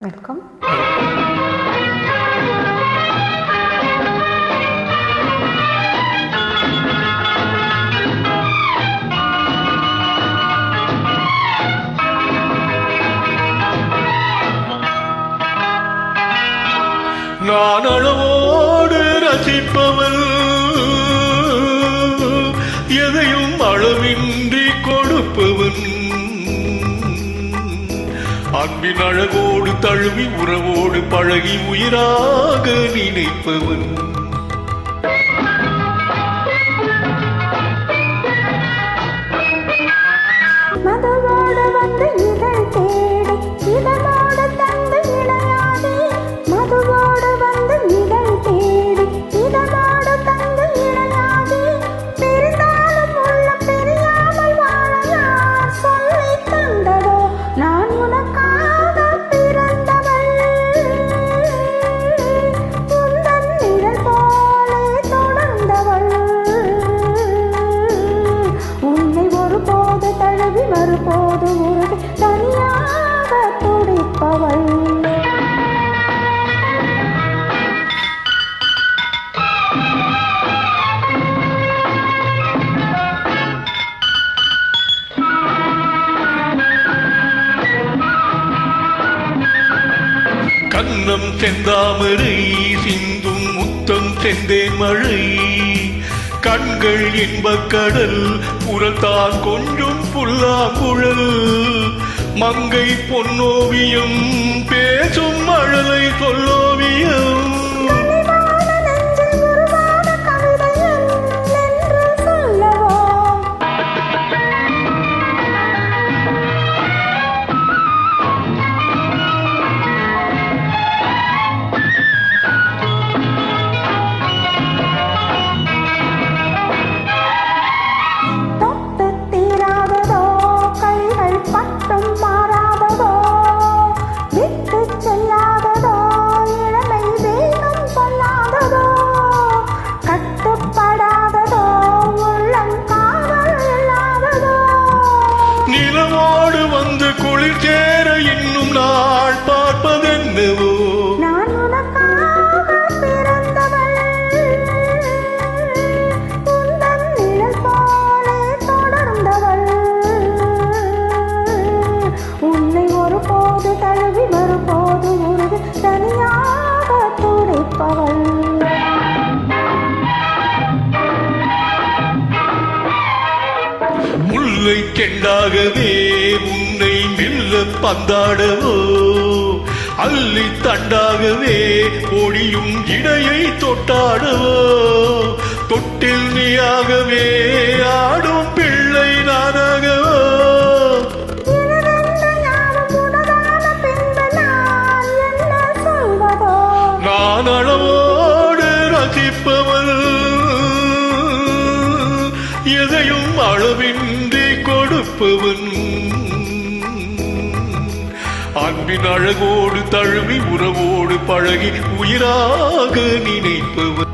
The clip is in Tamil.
வெல்கம். நான் அளவோடு ரசிப்பவள், எதையும் அளவின்றி கொடுப்பவன், அன்பின் அழகோடு தழுவி உறவோடு பழகி உயிராக நினைப்பவன். மதுவோடு வந்து இதழ் தேடி இதனோடு தந்து இணையாதே. மதுவோடு வந்து இதழ் தேடி இதனோடு தந்து இணையாதே. பிரிந்தாலும் உள்ள பிரியாமல் வாழ யார் சொல்லி தந்ததோ? நான் உனக்காக பிறந்தவள், உந்தன் நிழல் போலே தொடர்ந்தவள். உன்னை ஒருபோது தழுவி மறுபோது உருகி தனியாக துடிப்பவள். கண்ணம் செந்தாமரை சிந்தும் முத்தம் செந்தேன் மழை, கண்கள் இன்பக் கடல் புறத்தான் கொஞ்சம் புல்லாங்குழல், மங்கை பொன்னோவியம் பேசும் மழலை சொல்லோவியம். கனிவான நெஞ்சில் உருவான கவிதை என்று சொல்லவோ? தொட்டு தீராததோ, கைகள் பட்டும் மாறாததோ, விட்டு செல்லாததோ, இளமை வேகம் கொள்ளாததோ, கட்டுப்படாததோ, உள்ளம் காவல் இல்லாததோ. நிலவோடு வந்து குளிர் சேர இன்னும் நாள் பார்ப்பதென்னவோ? நான் உனக்காக பிறந்தவள், உந்தன் நிழல் போலே தொடர்ந்தவள். உன்னை ஒருபோது தழுவி மறுபோது உருகி தனியாக துடிப்பவள். முல்லை கெண்டாகவே உன்னை மெல்ல பந்தாடவோ, அள்ளி தண்டாகவே ஒளியும் இடையை தொட்டாடவோ, தொட்டில் நீயாகவே ஆடும் பிள்ளை நானாகவோ. எனதென்று யாவும் உனதான பின்பு நான் என்ன சொல்வதோ? நான் அளவோடு ரசிப்பவள், எதையும் அளவின்றி கொடுப்பவன், அன்பின் அழகோடு தழுவி உறவோடு பழகி உயிராக நினைப்பவன்.